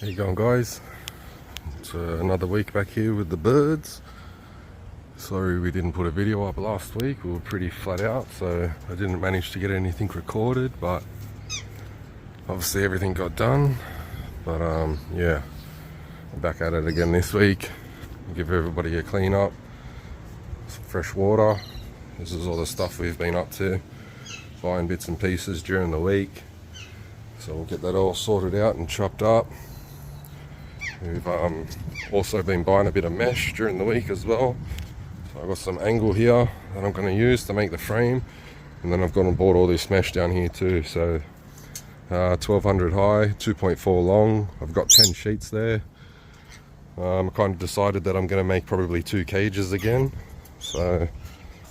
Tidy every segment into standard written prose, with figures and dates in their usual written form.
How you going, guys? It's another week back here with the birds. Sorry we didn't put a video up last week. We were pretty flat out, so I didn't manage to get anything recorded, but obviously everything got done. But yeah, I'm back at it again this week. Give everybody a clean up, some fresh water. This is all the stuff we've been up to, buying bits and pieces during the week. So we'll get that all sorted out and chopped up. We've also been buying a bit of mesh during the week as well. So I've got some angle here that I'm going to use to make the frame, and then I've gone and bought all this mesh down here too. So 1200 high, 2.4 long. I've got 10 sheets there. I kind of decided that I'm going to make probably 2 cages again. So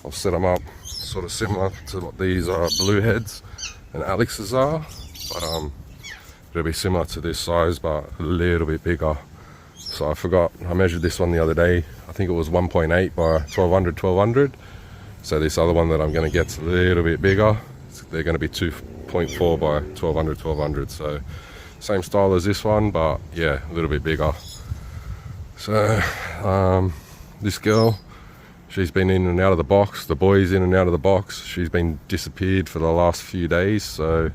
I'll set them up sort of similar to what these blue heads and Alex's are, but it'll be similar to this size but a little bit bigger. So I forgot, I measured this one the other day. I think it was 1.8 by 1200. So this other one that I'm going to get's a little bit bigger. They're going to be 2.4 by 1200. So same style as this one, but yeah, a little bit bigger. So this girl, she's been in and out of the box. The boy's in and out of the box. She's been disappeared for the last few days, so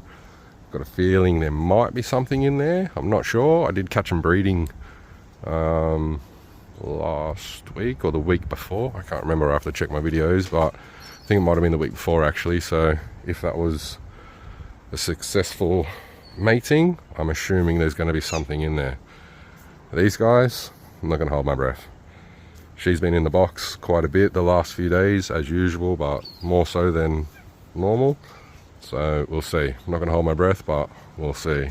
got a feeling there might be something in there. I'm not sure. I did catch them breeding last week or the week before. I can't remember. I have to check my videos, but I think it might have been the week before actually. So if that was a successful mating, I'm assuming there's going to be something in there. These guys, I'm not going to hold my breath. She's been in the box quite a bit the last few days as usual, but more so than normal. So we'll see. I'm not going to hold my breath, but we'll see.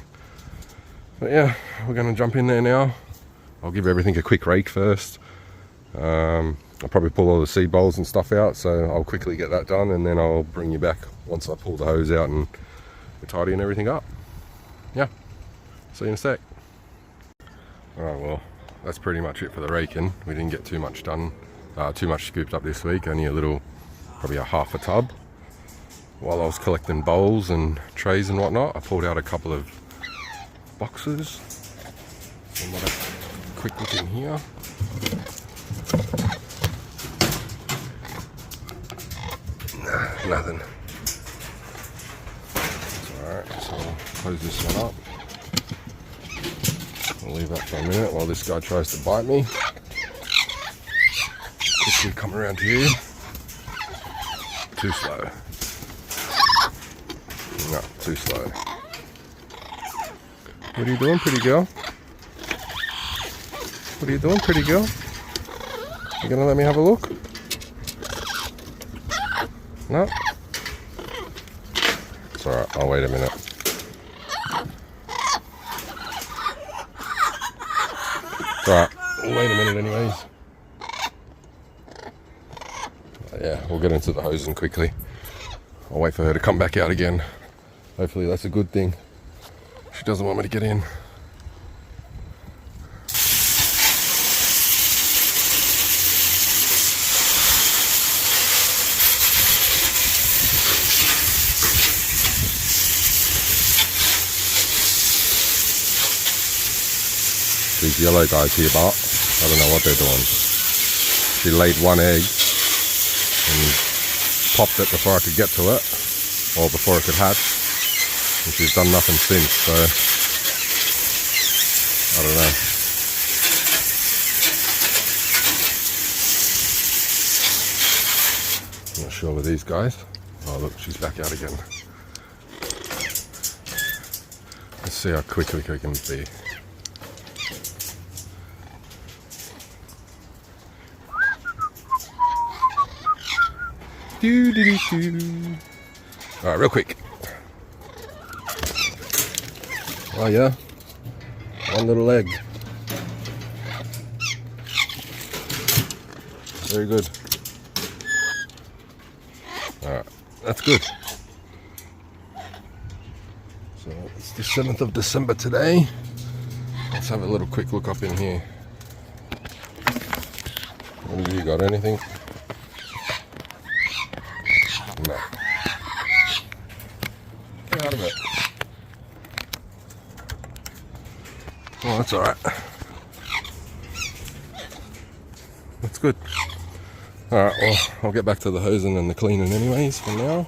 But yeah, we're going to jump in there now. I'll give everything a quick rake first. I'll probably pull all the seed bowls and stuff out, so I'll quickly get that done, and then I'll bring you back once I pull the hose out and we're tidying everything up. Yeah, see you in a sec. Alright, well, that's pretty much it for the raking. We didn't get too much done, too much scooped up this week, only a little, probably a half a tub. While I was collecting bowls and trays and whatnot, I pulled out a couple of boxes. And what a quick look in here. Nah, nothing. Alright, so I'll close this one up. I'll leave that for a minute while this guy tries to bite me. Quickly come around here. Too slow. No, too slow. What are you doing, pretty girl? What are you doing, pretty girl? You gonna let me have a look? No? It's alright, I'll wait a minute. It's alright, wait a minute anyways. Yeah, we'll get into the hosing quickly. I'll wait for her to come back out again. Hopefully that's a good thing. She doesn't want me to get in. These yellow guys here, but I don't know what they're doing. She laid one egg and popped it before I could get to it, or before it could hatch, and she's done nothing since, so I don't know. I'm not sure with these guys. Oh look, she's back out again. Let's see how quickly we can be. Alright, real quick. Oh yeah, one little leg. Very good. Alright, that's good. So it's the 7th of December today. Let's have a little quick look up in here. What have you got? Anything? No. Get out of it. Oh, that's alright. That's good. Alright, well, I'll get back to the hosing and the cleaning anyways for now.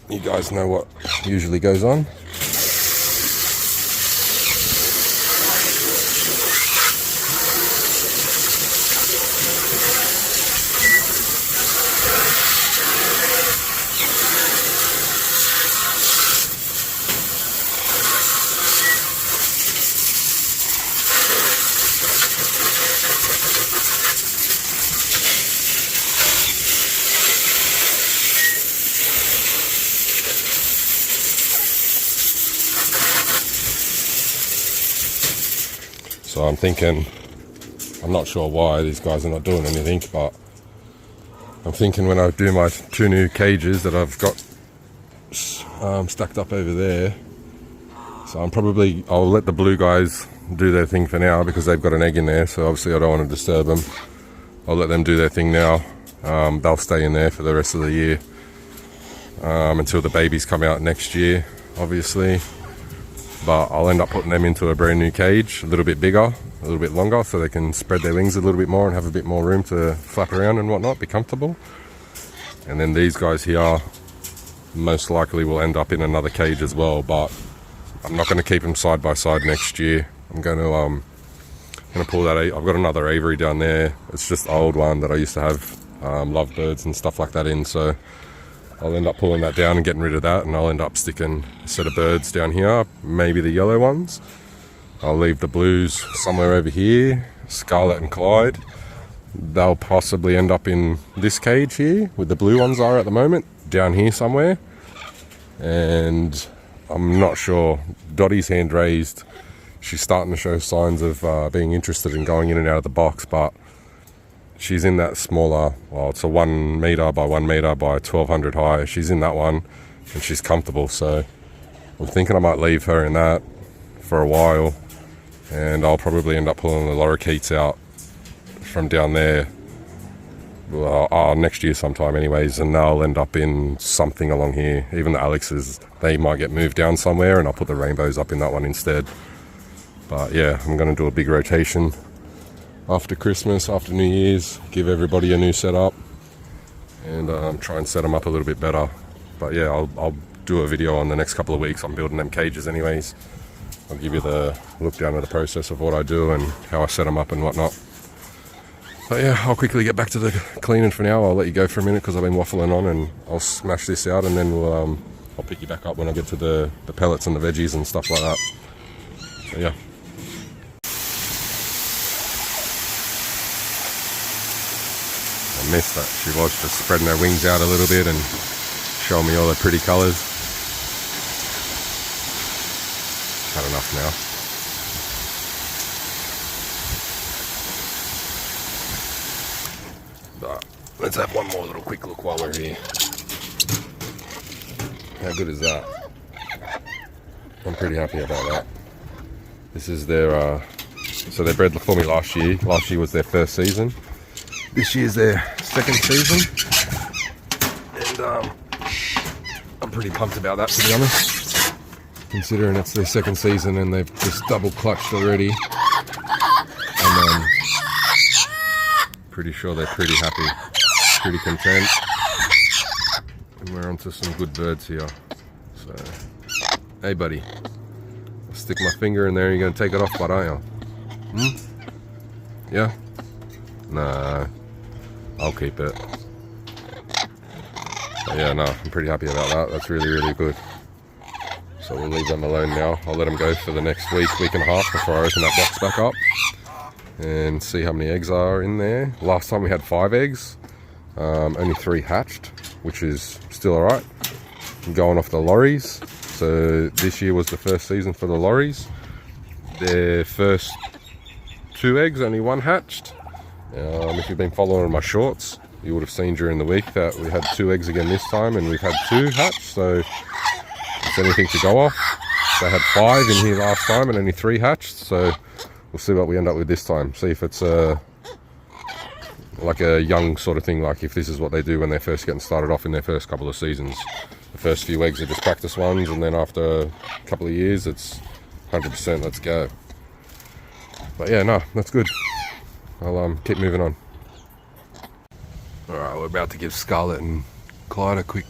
You guys know what usually goes on. So I'm thinking, I'm not sure why these guys are not doing anything, but I'm thinking when I do my 2 new cages that I've got stacked up over there, so I'll let the blue guys do their thing for now because they've got an egg in there, so obviously I don't want to disturb them. I'll let them do their thing now. They'll stay in there for the rest of the year until the babies come out next year, obviously. But I'll end up putting them into a brand new cage, a little bit bigger, a little bit longer, so they can spread their wings a little bit more and have a bit more room to flap around and whatnot, be comfortable. And then these guys here most likely will end up in another cage as well, but I'm not going to keep them side by side next year. I'm going to pull that. I've got another aviary down there. It's just an old one that I used to have lovebirds and stuff like that in, so I'll end up pulling that down and getting rid of that, and I'll end up sticking a set of birds down here, maybe the yellow ones. I'll leave the blues somewhere over here, Scarlet and Clyde. They'll possibly end up in this cage here, where the blue ones are at the moment, down here somewhere. And I'm not sure. Dottie's hand raised. She's starting to show signs of being interested in going in and out of the box, but she's in that smaller, well, it's a 1 meter by 1 meter by 1200 high. She's in that one and she's comfortable, so I'm thinking I might leave her in that for a while, and I'll probably end up pulling the lorikeets out from down there next year sometime anyways, and they'll end up in something along here. Even the Alexes, they might get moved down somewhere, and I'll put the rainbows up in that one instead. But yeah, I'm going to do a big rotation after Christmas, after New Year's, give everybody a new setup, and try and set them up a little bit better. But yeah, I'll do a video on the next couple of weeks. I'm building them cages anyways. I'll give you the look down at the process of what I do and how I set them up and whatnot. But yeah, I'll quickly get back to the cleaning for now. I'll let you go for a minute because I've been waffling on, and I'll smash this out, and then I'll pick you back up when I get to the pellets and the veggies and stuff like that. So yeah. I missed that. She was just spreading her wings out a little bit and showing me all the pretty colours. Had enough now. But let's have one more little quick look while we're here. How good is that? I'm pretty happy about that. This is their, so they bred for me last year. Last year was their first season. This year's their second season, and I'm pretty pumped about that, to be honest, considering it's their second season and they've just double clutched already. And pretty sure they're pretty happy, pretty content, and we're onto some good birds here. So, hey buddy, I'll stick my finger in there and you're going to take it off, but aren't you? Yeah? Nah, I'll keep it. But yeah, no, I'm pretty happy about that. That's really, really good. So we'll leave them alone now. I'll let them go for the next week and a half before I open that box back up and see how many eggs are in there. Last time we had 5 eggs, only 3 hatched, which is still alright. Going off the lorries. So this year was the first season for the lorries. Their first 2 eggs, only 1 hatched. If you've been following my shorts, you would have seen during the week that we had 2 eggs again this time, and we've had 2 hatched, so it's anything to go off. They had 5 in here last time and only 3 hatched, so we'll see what we end up with this time. See if it's like a young sort of thing, like if this is what they do when they're first getting started off in their first couple of seasons. The first few eggs are just practice ones, and then after a couple of years it's 100% let's go. But yeah, no, that's good. I'll keep moving on. Alright, we're about to give Scarlett and Clyde a quick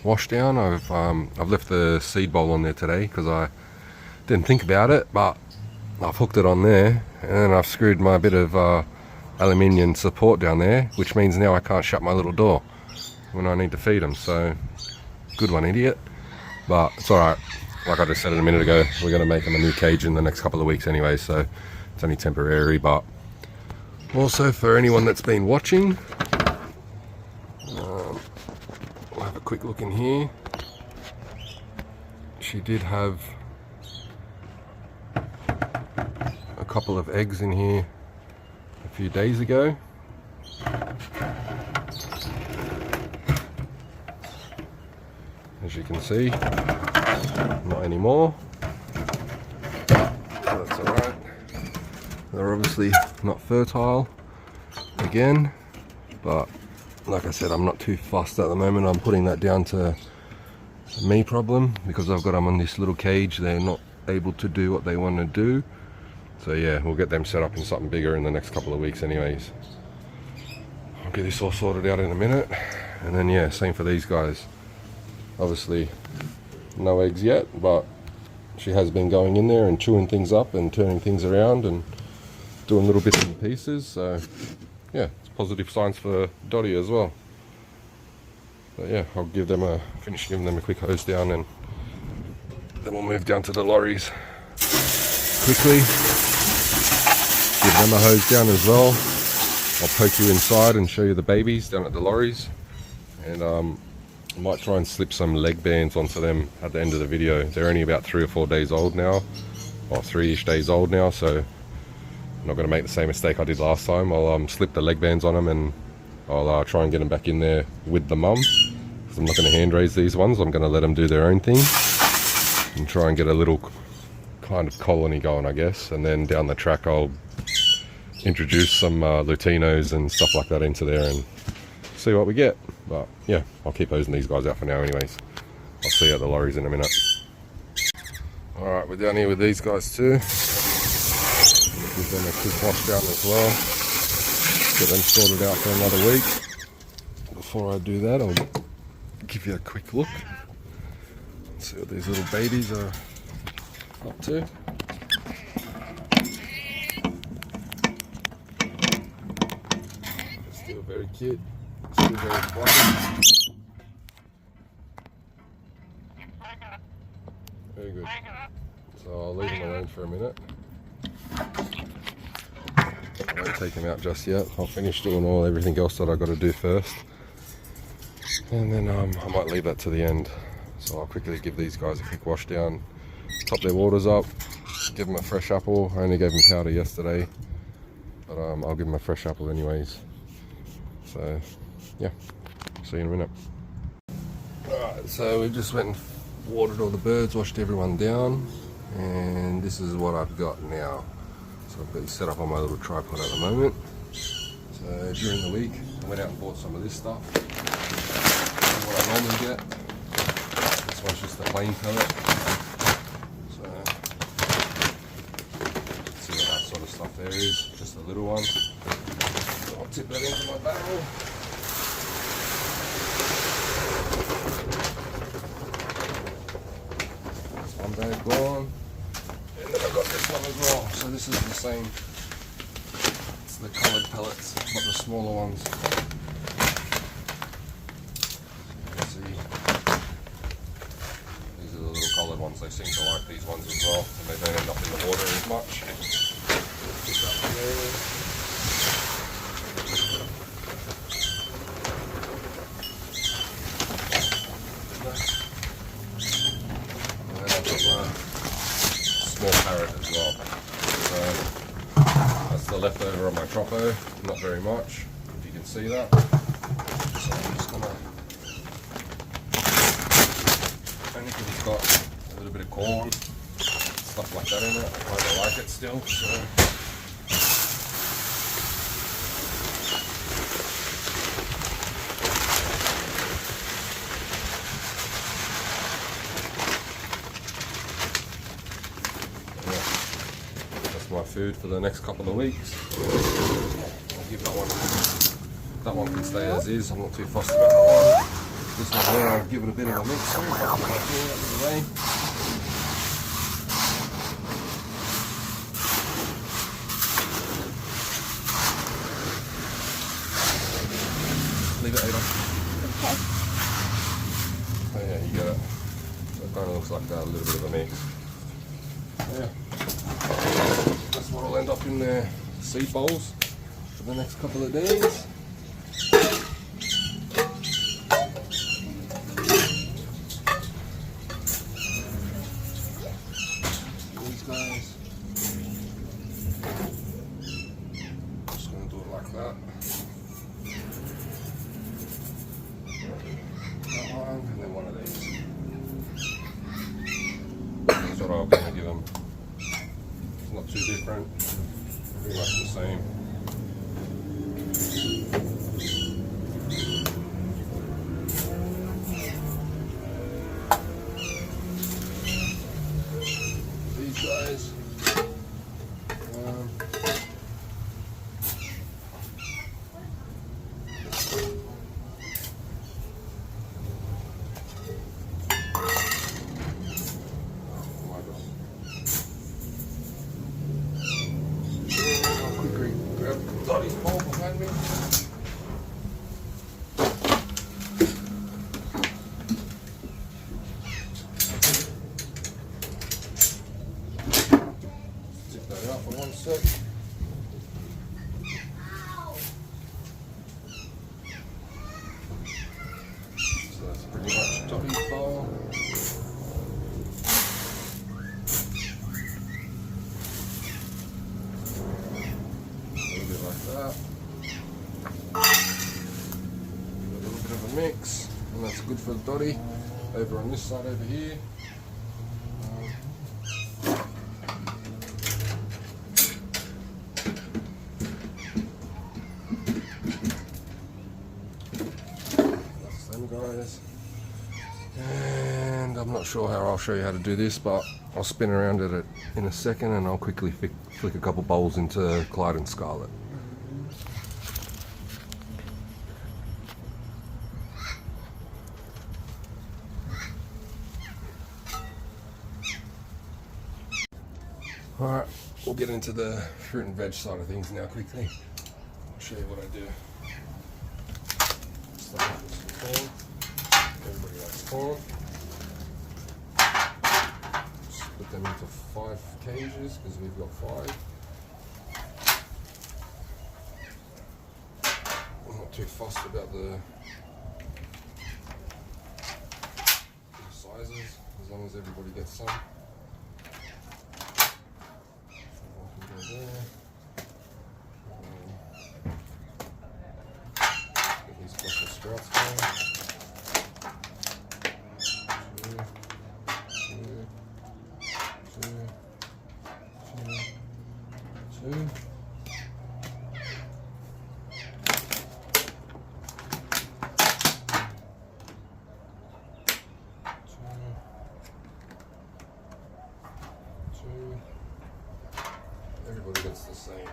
wash down. I've left the seed bowl on there today because I didn't think about it, but I've hooked it on there, and then I've screwed my bit of aluminium support down there, which means now I can't shut my little door when I need to feed them. So good one, idiot. But it's alright. Like I just said a minute ago, we're going to make them a new cage in the next couple of weeks anyway, so it's only temporary. But also, for anyone that's been watching, we'll have a quick look in here. She did have a couple of eggs in here a few days ago. As you can see, not anymore. That's alright. They're obviously not fertile again, but like I said, I'm not too fussed at the moment. I'm putting that down to me problem because I've got them on this little cage. They're not able to do what they want to do. So yeah, we'll get them set up in something bigger in the next couple of weeks anyways. I'll get this all sorted out in a minute. And then yeah, same for these guys. Obviously no eggs yet, but she has been going in there and chewing things up and turning things around and doing little bits and pieces. So yeah, it's positive signs for Dottie as well. But yeah, I'll finish giving them a quick hose down, and then we'll move down to the lorries quickly. Give them a hose down as well. I'll poke you inside and show you the babies down at the lorries, and I might try and slip some leg bands onto them at the end of the video. They're only about 3 or 4 days old now, or 3-ish days old now, so I'm not going to make the same mistake I did last time. I'll slip the leg bands on them, and I'll try and get them back in there with the mum, because I'm not going to hand raise these ones. I'm going to let them do their own thing and try and get a little kind of colony going, I guess. And then down the track I'll introduce some Lutinos and stuff like that into there and see what we get. But yeah, I'll keep hosing these guys out for now anyways. I'll see you at the lorries in a minute. Alright, we're down here with these guys too. Give them a quick wash down as well. Get them sorted out for another week. Before I do that, I'll give you a quick look. See what these little babies are up to. Still very cute. Still very fluffy. Very good. So I'll leave them alone for a minute. I won't take them out just yet. I'll finish doing everything else that I've got to do first. And then I might leave that to the end. So I'll quickly give these guys a quick wash down, top their waters up, give them a fresh apple. I only gave them powder yesterday, but I'll give them a fresh apple anyways. So yeah, see you in a minute. Alright, so we just went and watered all the birds, washed everyone down, and this is what I've got now. So I've got it set up on my little tripod at the moment. So during the week I went out and bought some of this stuff. What I normally get. This one's just a plain pellet. So see what that sort of stuff there is. Just a little one. So I'll tip that into my barrel. That's one bag gone. And then I've got this one as well. So this is the same. It's the coloured pellets, but the smaller ones. Ones. They seem to like these ones as well, and they don't end up in the water as much. And then I've got a small parrot as well. So that's the leftover of my tropo, not very much, if you can see that. So I'm just gonna, only because it's got a little bit of corn, stuff like that in it. I kind of like it still, so. Yeah, That's my food for the next couple of weeks. I'll give that one can stay as is. I'm not too fussed about that one. This one here, I'll give it a bit of a mix. Out of the way. Leave it, Ava. Okay. Oh yeah, you get it. So it kind of looks like a little bit of a mix. Yeah. That's what will end up in their seed bowls for the next couple of days. These guys. Just going to do it like that. That one, and then one of these. That's what I'm going to give them. It's not too different, pretty much the same. These guys. Daddy's bowl behind me. Tip that out for 1 sec. So that's pretty much Daddy's bowl. Like that. A little bit of a mix, and that's good for the dotty. Over on this side over here. That's them guys. And I'm not sure how I'll show you how to do this, but I'll spin around it in a second and I'll quickly flick a couple bowls into Clyde and Scarlet. Alright, we'll get into the fruit and veg side of things now quickly. I'll show you what I do. Start with some corn. Everybody likes corn. Split them into 5 cages because we've got 5. I'm not too fussed about the sizes as long as everybody gets some. There. Get these Brussels sprouts going. 2. Everybody gets the same.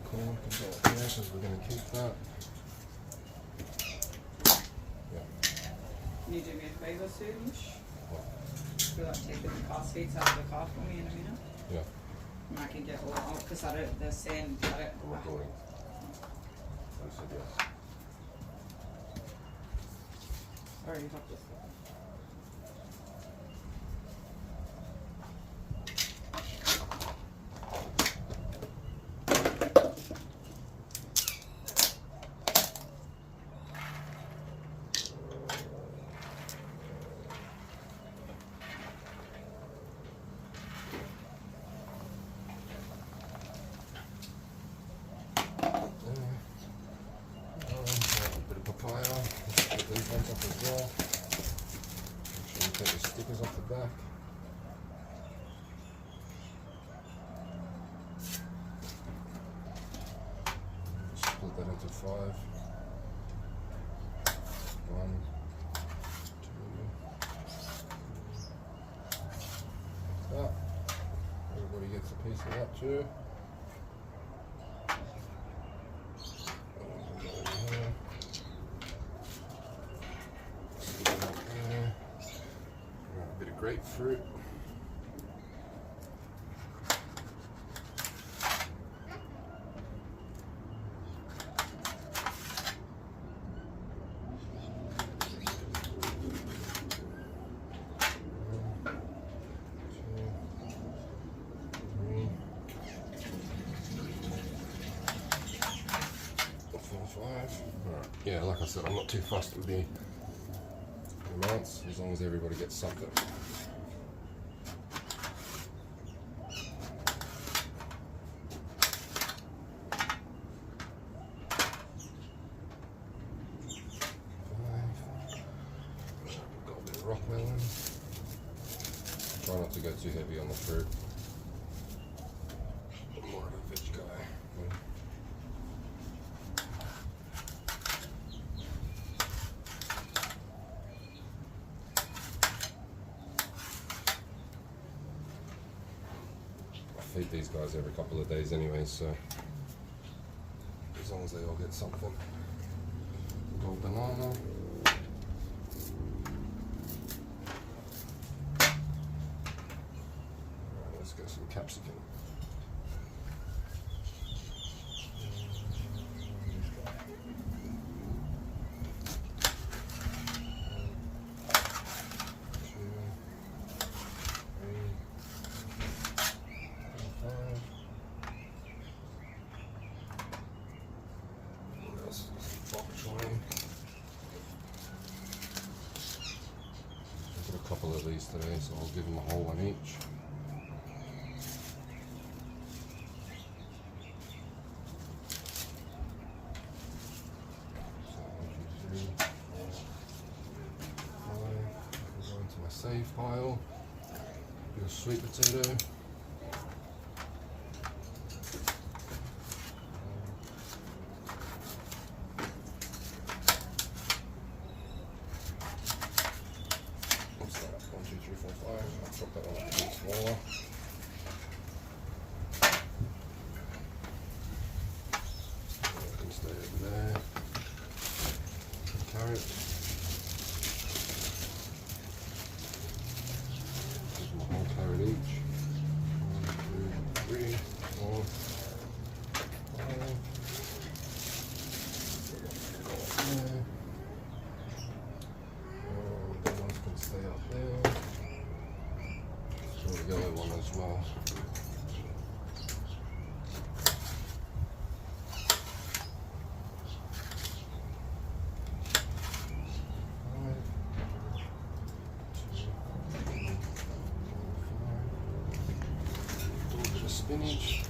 Corn can go up there because we're going to keep that. Can you do me a favour, Suge? What? Feel like taking the car seats out of the car for me in a minute? Yeah. And I can get all out because they're saying I I'm don't. recording. I said yes. Sorry, you have to. these ones off as well. Make sure you take the stickers off the back. Split that into 5. 1, 2. That. Everybody gets a piece of that too. A bit of grapefruit. Yeah, like I said, I'm not too fussed with the amounts as long as everybody gets something. Got a bit of rock melon. Try not to go too heavy on the fruit. I'm more of a veg guy. Feed these guys every couple of days anyway, so as long as they all get something. Gold banana. Alright, let's get some capsicum. A couple of these today, so I'll give them a whole one each. So 1, 2, 3, 4, 5. I'll go into my save pile. Do a sweet potato. I'll chop that one up a bit smaller. That can stay over there. Carrot. Give them a whole carrot each. 1, 2, 3, 4, 5. There. The ones can stay up there. The yellow one as well. A little bit of spinach.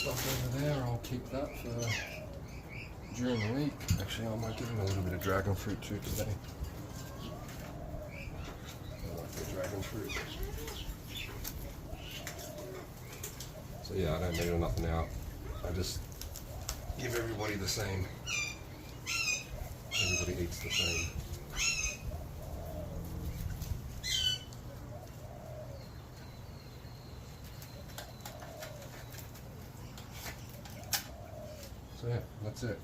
Over there, I'll keep that for during the week. Actually, I might give him a little bit of dragon fruit too today. I like the dragon fruit. So yeah, I don't measure nothing out. I just give everybody the same. Everybody eats the same. that's it.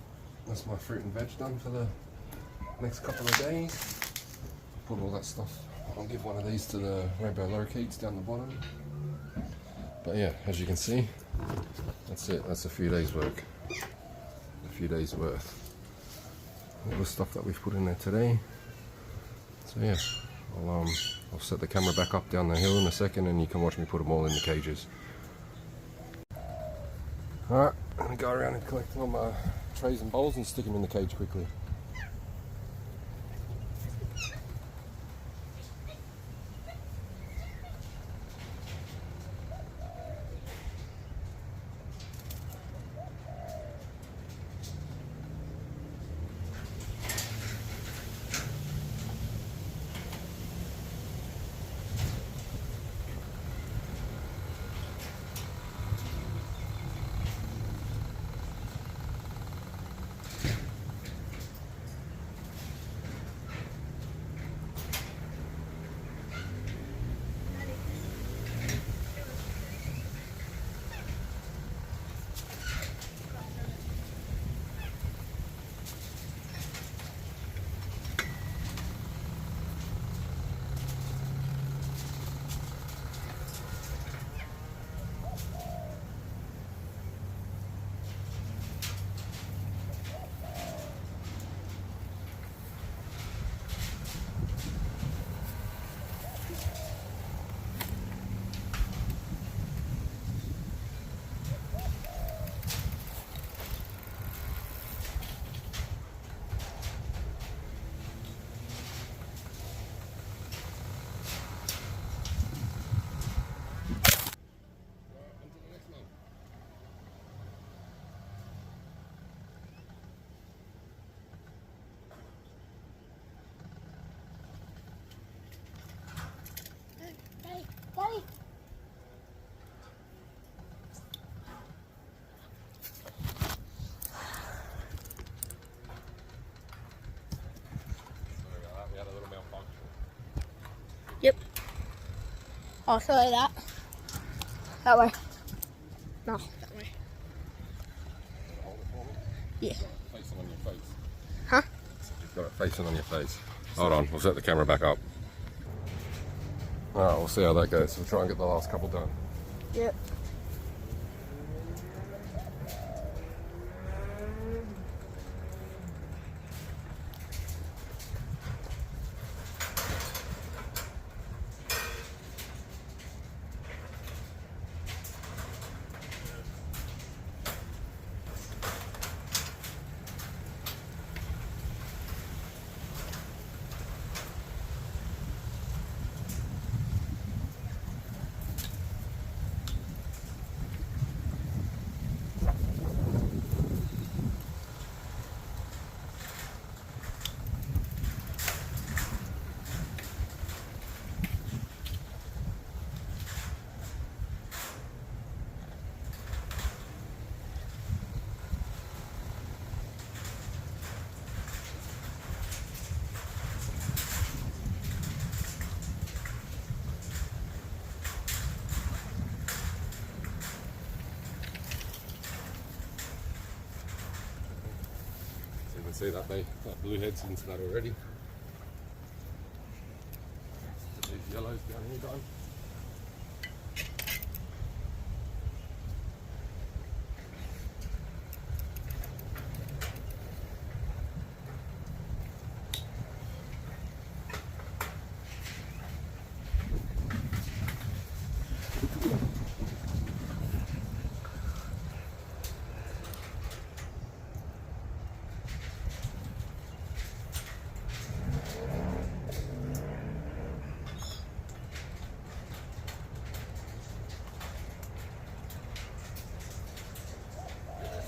That's my fruit and veg done for the next couple of days. Put all that stuff. I'll give one of these to the rainbow lorikeets down the bottom. But yeah, as you can see, that's it. That's a few days work. A few days worth. All the stuff that we've put in there today. So yeah, I'll set the camera back up down the hill in a second and you can watch me put them all in the cages. Alright, I'm going to go around and collect all my trays and bowls and stick them in the cage quickly. Yep. Oh, sorry, that. That way. No, that way. Yeah. Facing on your face. Huh? You've got it facing on your face. Hold on, we'll set the camera back up. Alright, we'll see how that goes. We'll try and get the last couple done. Yep. See that blue head's into that already. These yellows down here done.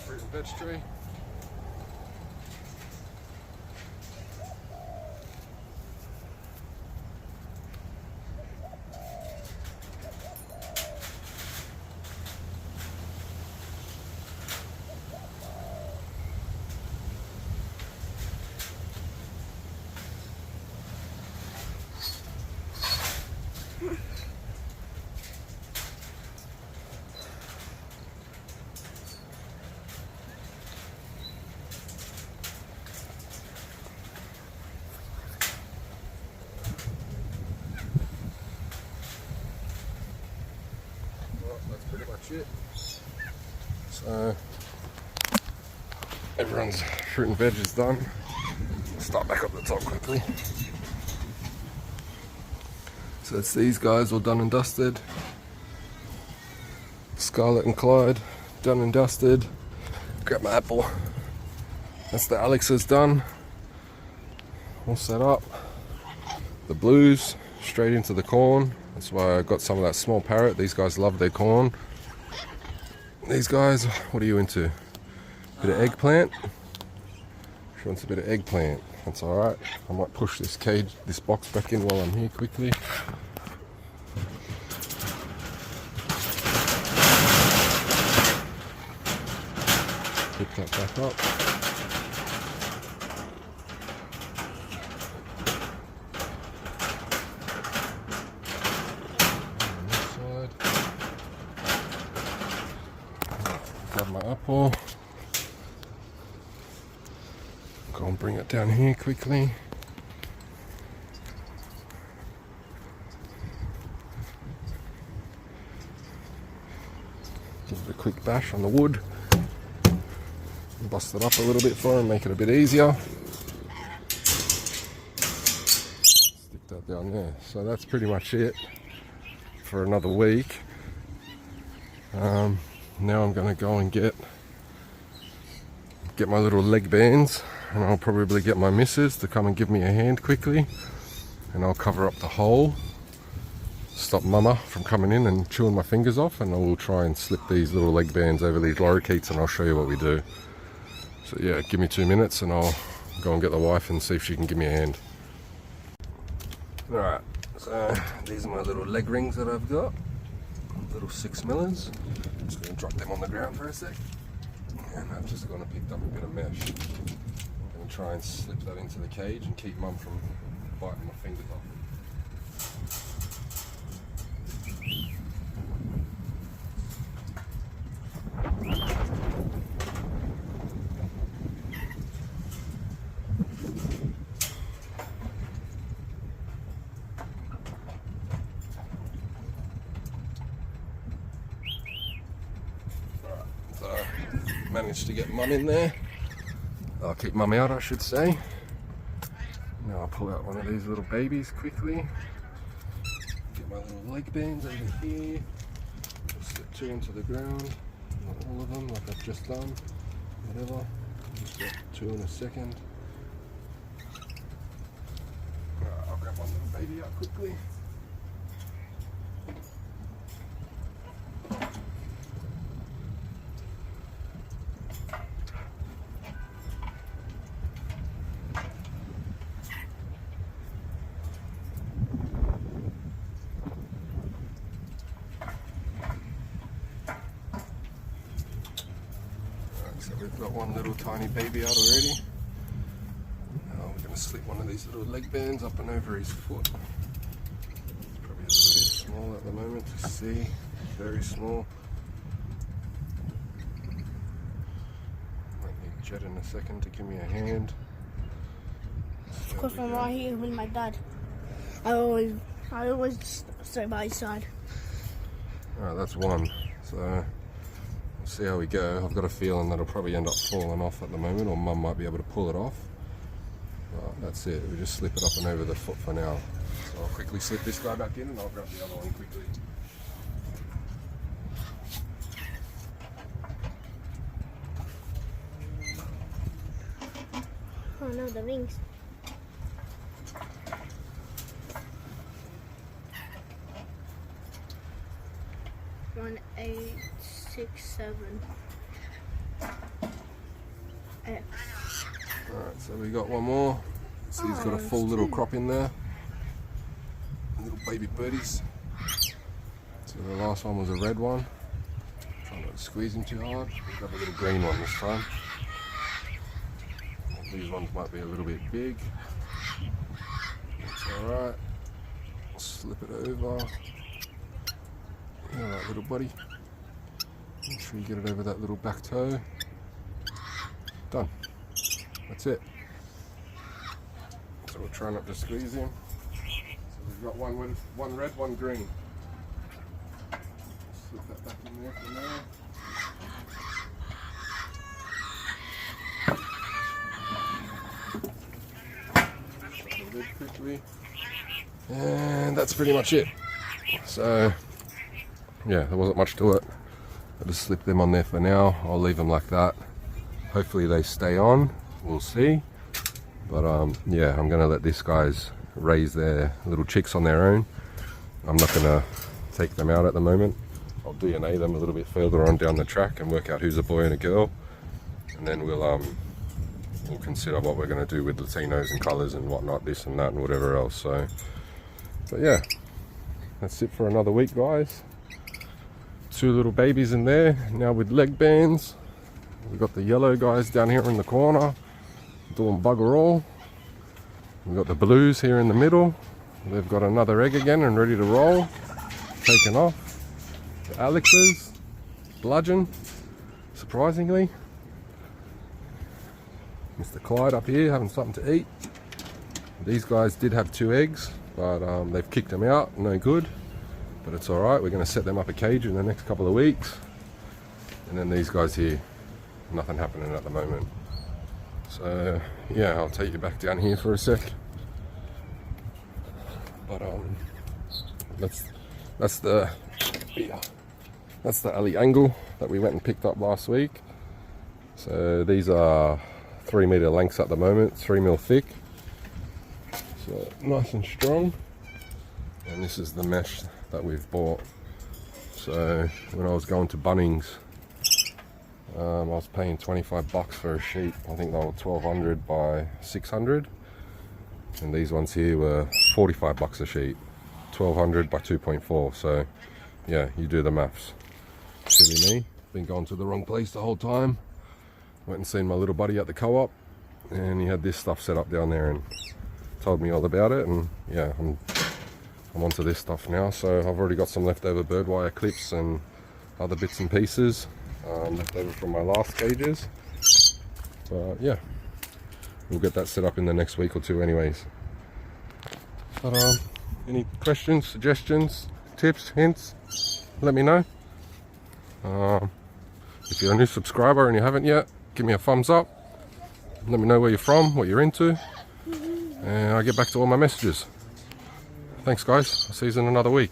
Fruit and veg tray. it. So everyone's fruit and veg is done. Start back up the top quickly. So it's these guys all done and dusted. Scarlett and Clyde, done and dusted. Grab my apple. That's the Alex's done. All set up. The blues, straight into the corn. That's why I got some of that small parrot. These guys love their corn. These guys, what are you into? Bit of eggplant? She wants a bit of eggplant. That's alright. I might push this box back in while I'm here quickly. Pick that back up. On this side. Grab my apple. Go and bring it down here quickly. Give it a quick bash on the wood. Bust it up a little bit for him, make it a bit easier. Stick that down there. So that's pretty much it for another week. Now I'm going to go and get my little leg bands, and I'll probably get my missus to come and give me a hand quickly, and I'll cover up the hole, stop Mama from coming in and chewing my fingers off, and I will try and slip these little leg bands over these lorikeets, and I'll show you what we do. So yeah, give me 2 minutes and I'll go and get the wife and see if she can give me a hand. Alright, so these are my little leg rings that I've got. Little 6mm. I'm just going to drop them on the ground for a sec. And I've just gone and picked up a bit of mesh. I'm going to try and slip that into the cage and keep Mum from biting my fingers off. Managed to get Mum in there. I'll keep Mum out, I should say. Now I'll pull out one of these little babies quickly. Get my little leg bands over here. Just slip 2 into the ground. Not all of them, like I've just done. Whatever. Just get 2 in a second. I'll grab one little baby out quickly. So we've got one little tiny baby out already. Now we're going to slip one of these little leg bands up and over his foot. It's probably a little bit small at the moment to see, very small. Might need Jet in a second to give me a hand. Because I'm right here with my dad. I always stay by his side. Alright, that's one. So see how we go. I've got a feeling that'll probably end up falling off at the moment, or Mum might be able to pull it off. Right, that's it. We just slip it up and over the foot for now. So I'll quickly slip this guy back in and I'll grab the other one quickly. Oh no, the rings. One, 8, 6, 7. Alright, so we got one more. So he's got a full little crop in there. Little baby birdies. So the last one was a red one. Try not to squeeze him too hard. We've got a little green one this time. These ones might be a little bit big. That's alright. Slip it over. Alright, little buddy. Make sure you get it over that little back toe. Done. That's it. So we'll try not to squeeze him. So we've got one red, one green. Slip that back in in there for now. Shut the lid quickly. And that's pretty much it. So yeah, there wasn't much to it. I just slipped them on there for now. I'll leave them like that. Hopefully they stay on. We'll see. But yeah, I'm gonna let these guys raise their little chicks on their own. I'm not gonna take them out at the moment. I'll DNA them a little bit further on down the track and work out who's a boy and a girl, and then we'll consider what we're gonna do with Latinos and colours and whatnot, this and that and whatever else. So, but yeah, that's it for another week, guys. 2 little babies in there now with leg bands. We've got the yellow guys down here in the corner doing bugger all. We've got the blues here in the middle. They've got another egg again and ready to roll. Taken off. The Alexes, bludgeon, surprisingly. Mr. Clyde up here having something to eat. These guys did have 2 eggs, but they've kicked them out, no good. But it's alright, we're going to set them up a cage in the next couple of weeks. And then these guys here, nothing happening at the moment. So yeah, I'll take you back down here for a sec. But that's the alley angle that we went and picked up last week. So these are 3 meter lengths at the moment, 3 mil thick. So nice and strong. And this is the mesh that we've bought. So when I was going to Bunnings, I was paying 25 bucks for a sheet. I think they were 1200 by 600, and these ones here were 45 bucks a sheet, 1200 by 2.4. So yeah, you do the maths. Silly me, been going to the wrong place the whole time. Went and seen my little buddy at the co-op, and he had this stuff set up down there and told me all about it. And yeah, I'm onto this stuff now. So I've already got some leftover bird wire clips and other bits and pieces left over from my last cages. But yeah, we'll get that set up in the next week or 2 anyways. But any questions, suggestions, tips, hints, let me know. If you're a new subscriber and you haven't yet, give me a thumbs up. Let me know where you're from, what you're into, and I'll get back to all my messages. Thanks guys, I'll see you in another week.